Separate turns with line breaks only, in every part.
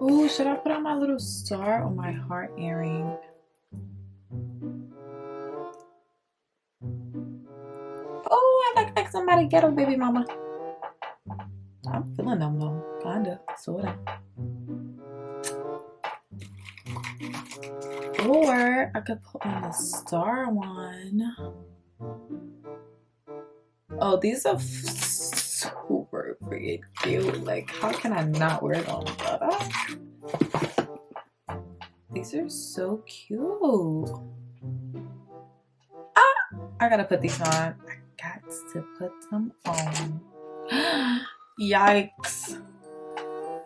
Oh, should I put on my little star or my heart earring? Oh, I look like somebody ghetto baby mama. I'm feeling them though, kinda, sorta. Or I could put on the star one. Oh, these are super freaking cute. Like, how can I not wear them? These are so cute. Ah, I gotta put these on. I got to put them on. Yikes.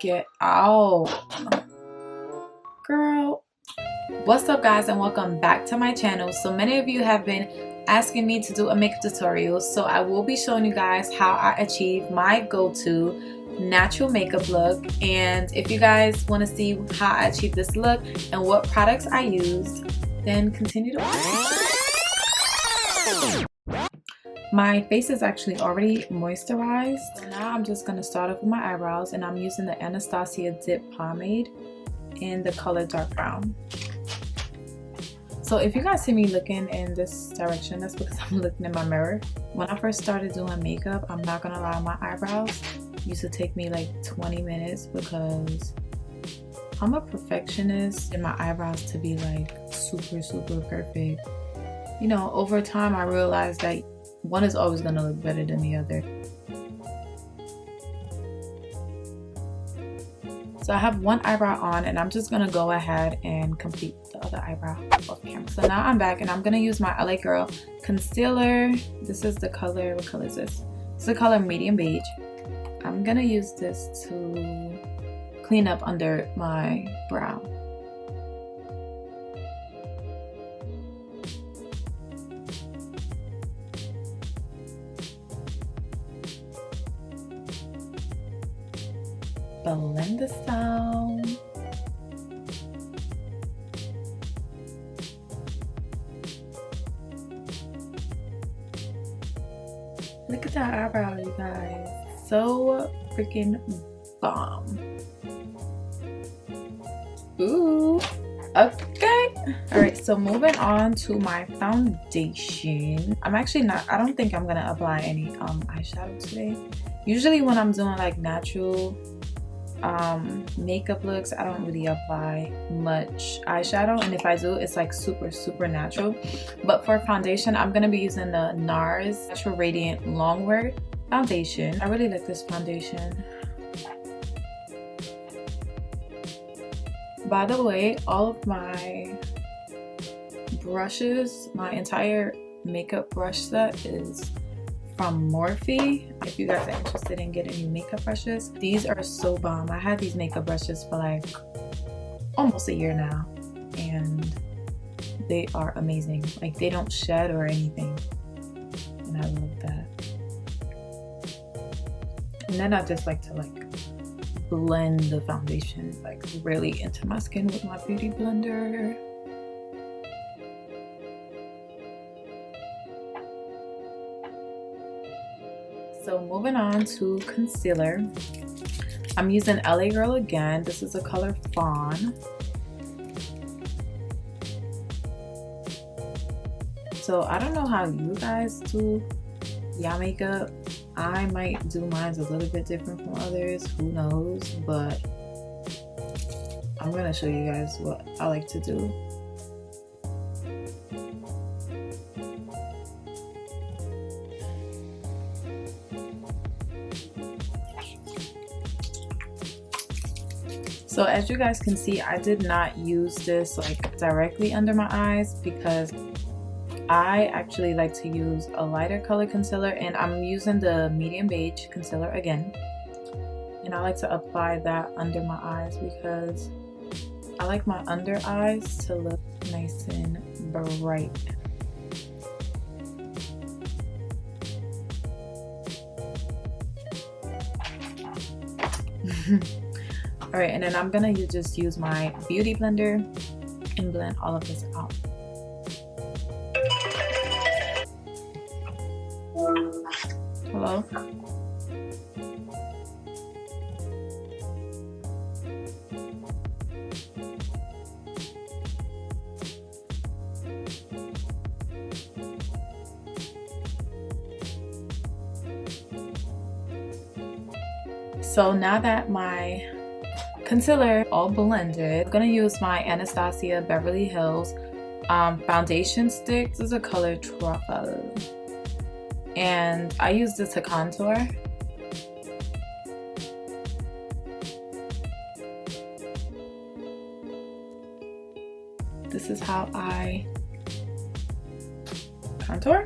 Get out. Girl. What's up, guys, and welcome back to my channel. So many of you have been asking me to do a makeup tutorial, so I will be showing you guys how I achieve my go-to natural makeup look. And if you guys want to see how I achieve this look and what products I used, then continue to watch. My face is actually already moisturized. So now I'm just going to start off with my eyebrows, and I'm using the Anastasia Dip Pomade in the color dark brown. So if you guys see me looking in this direction, that's because I'm looking in my mirror. When I first started doing makeup, I'm not gonna lie, my eyebrows used to take me like 20 minutes because I'm a perfectionist and my eyebrows to be like super perfect. You know, over time I realized that one is always gonna look better than the other. So I have one eyebrow on, and I'm just gonna go ahead and complete the other eyebrow off camera. So now I'm back, and I'm gonna use my LA Girl concealer. This is the color, what color is this? It's the color medium beige. I'm gonna use this to clean up under my brow. Blend this out. Look at that eyebrow, you guys. So freaking bomb. Ooh. Okay. Alright, so moving on to my foundation. I don't think I'm gonna apply any eyeshadow today. Usually when I'm doing like natural makeup looks, I don't really apply much eyeshadow, and if I do, it's like super natural. But for foundation, I'm gonna be using the NARS Natural Radiant Longwear foundation. I really like this foundation. By the way, all of my brushes, my entire makeup brush set is from Morphe. If you guys are interested in getting new makeup brushes, these are so bomb. I had these makeup brushes for like almost a year now, and they are amazing. Like, they don't shed or anything, and I love that. And then I just like to blend the foundation like really into my skin with my beauty blender. So moving on to concealer, I'm using LA Girl again. This is the color Fawn. So I don't know how you guys do y'all makeup. I might do mine a little bit different from others, who knows, but I'm gonna show you guys what I like to do. So as you guys can see, I did not use this like directly under my eyes because I actually like to use a lighter color concealer, and I'm using the medium beige concealer again. And I like to apply that under my eyes because I like my under eyes to look nice and bright. Alright, and then I'm gonna just use my beauty blender and blend all of this out. Hello? So now that my concealer all blended, I'm gonna use my Anastasia Beverly Hills foundation stick. This is a color Truffle, and I use this to contour. This is how I contour.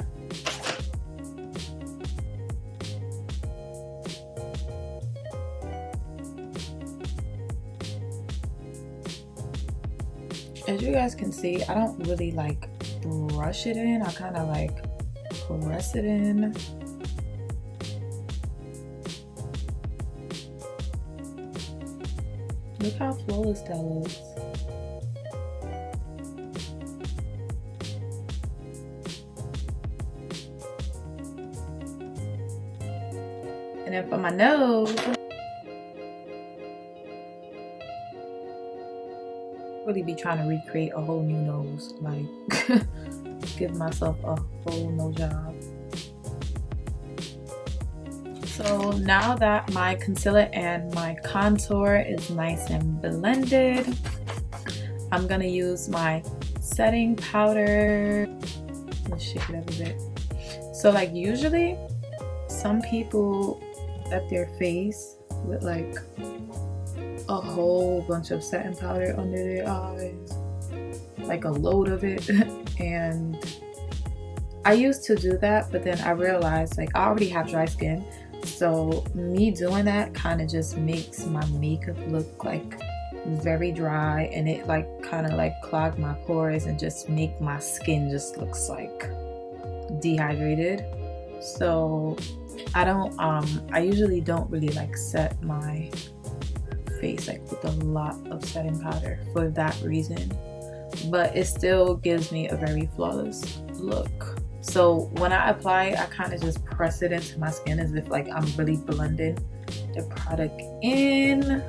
As you guys can see, I don't really like brush it in. I kind of like press it in. Look how flawless that looks. And then for my nose, really be trying to recreate a whole new nose, like give myself a whole nose job. So now that my concealer and my contour is nice and blended, I'm gonna use my setting powder. Let's shake it up a bit. So like usually some people set their face with like a whole bunch of setting powder under their eyes, like a load of it. And I used to do that, but then I realized like I already have dry skin, so me doing that kind of just makes my makeup look like very dry, and it like kind of like clog my pores and just make my skin just looks like dehydrated. So I don't I usually don't really like set my face like with a lot of setting powder for that reason, but it still gives me a very flawless look. So when I apply, I kind of just press it into my skin as if like I'm really blending the product in.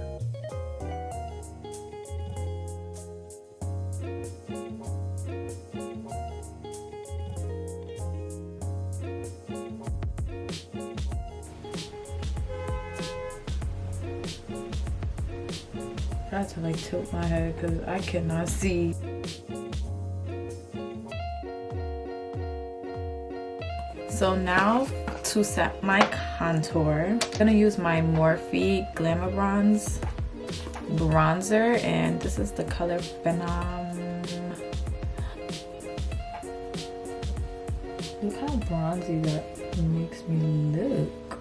I had to like tilt my head because I cannot see. So now to set my contour, I'm gonna use my Morphe Glamabronze bronzer, and this is the color Phenom. Look how bronzy that makes me look.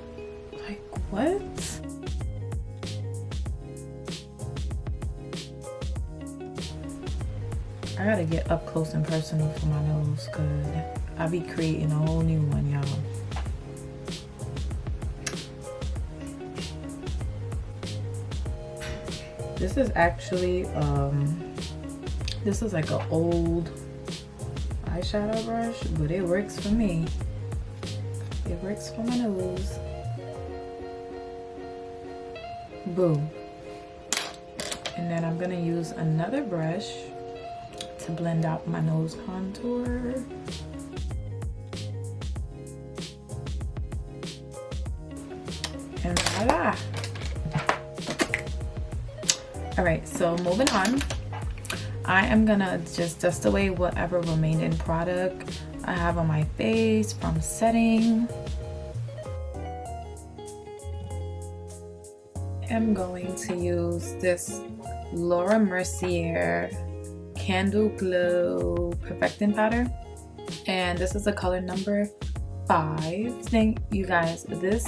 Like what? I gotta get up close and personal for my nose because I be creating a whole new one, y'all. This is actually, this is like an old eyeshadow brush, but it works for me. It works for my nose. Boom. And then I'm gonna use another brush to blend out my nose contour. And voila. All right, so moving on, I am gonna just dust away whatever remaining product I have on my face from setting. I'm going to use this Laura Mercier Candleglow Perfecting Powder, and this is the color number 5. Think you guys, this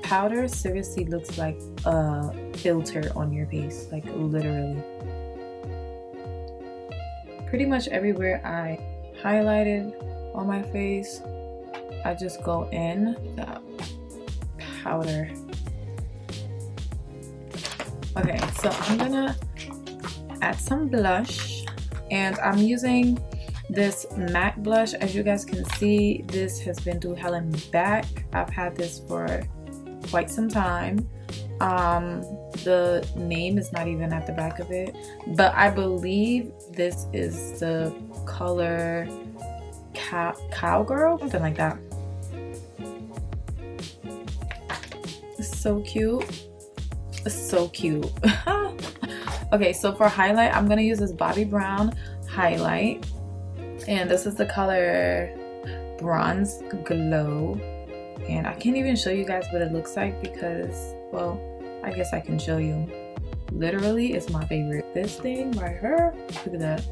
powder seriously looks like a filter on your face, like literally. Pretty much everywhere I highlighted on my face, I just go in the powder. Okay, so I'm gonna add some blush, and I'm using this MAC blush. As you guys can see, this has been through hell and back. I've had this for quite some time. The name is not even at the back of it, but I believe this is the color Cowgirl, something like that. It's so cute. so cute. Okay, so for highlight, I'm gonna use this Bobbi Brown highlight, and this is the color Bronze Glow. And I can't even show you guys what it looks like because, well, I guess I can show you. Literally, it's my favorite. This thing right here, look at that.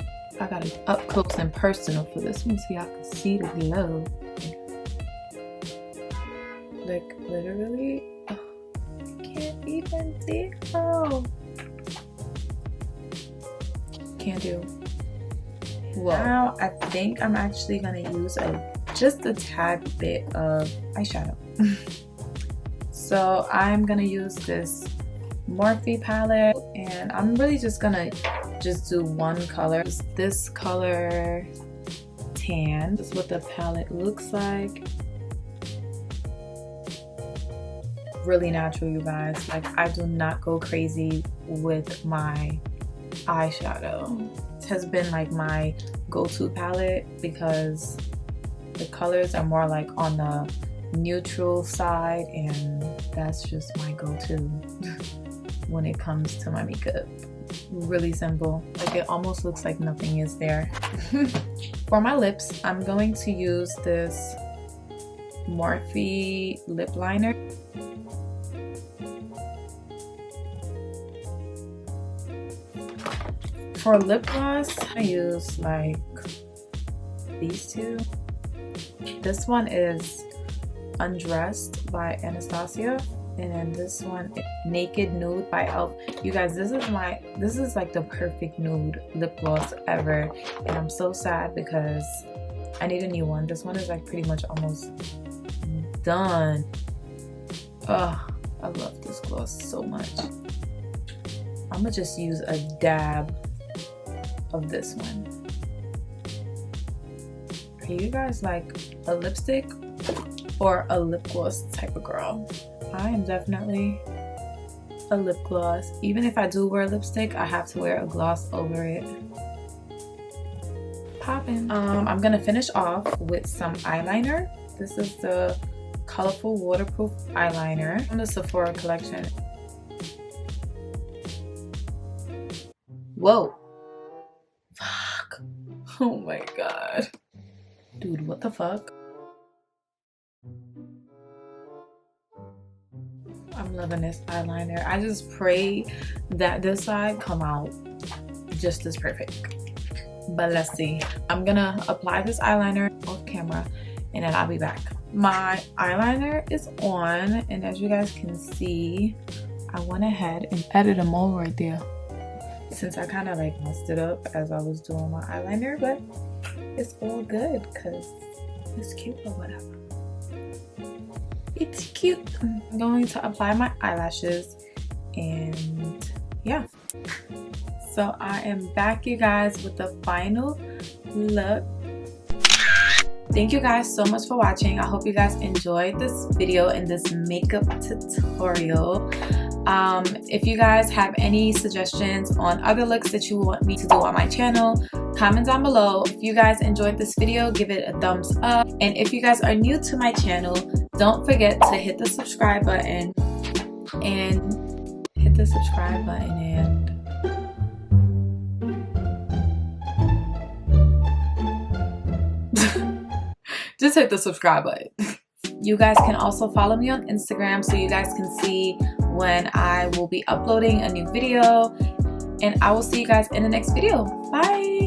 I got it up close and personal for this one so y'all can see the glow. Like, literally, oh, I can't even see how. Can't do. Well, now I think I'm actually gonna use just a tad bit of eyeshadow. So I'm gonna use this Morphe palette, and I'm really just gonna do one color. This color Tan. This is what the palette looks like. Really natural, you guys. Like, I do not go crazy with my eyeshadow. It has been like my go-to palette because the colors are more like on the neutral side, and that's just my go-to when it comes to my makeup. Really simple. Like, it almost looks like nothing is there. For my lips, I'm going to use this Morphe lip liner. For lip gloss, I use like these two. This one is Undressed by Anastasia, and then this one is Naked Nude by e.l.f. You guys, this is like the perfect nude lip gloss ever, and I'm so sad because I need a new one. This one is like pretty much almost done. Oh, I love this gloss so much. I'm gonna just use a dab of this one. Are you guys like a lipstick or a lip gloss type of girl? I am definitely a lip gloss. Even if I do wear lipstick, I have to wear a gloss over it. Poppin'. I'm gonna finish off with some eyeliner. This is the Colorful Waterproof Eyeliner from the Sephora collection. Whoa. Fuck. Oh my god. Dude, what the fuck? I'm loving this eyeliner. I just pray that this side come out just as perfect. But let's see. I'm gonna apply this eyeliner off camera and then I'll be back. My eyeliner is on, and as you guys can see, I went ahead and added a mole right there, since I kind of like messed it up as I was doing my eyeliner, but it's all good because it's cute or whatever. It's cute. I'm going to apply my eyelashes, and yeah. So I am back, you guys, with the final look. Thank you guys so much for watching. I hope you guys enjoyed this video and this makeup tutorial. If you guys have any suggestions on other looks that you want me to do on my channel, comment down below. If you guys enjoyed this video, give it a thumbs up. And if you guys are new to my channel, don't forget to hit the subscribe button and just hit the subscribe button. You guys can also follow me on Instagram so you guys can see when I will be uploading a new video. And I will see you guys in the next video. Bye!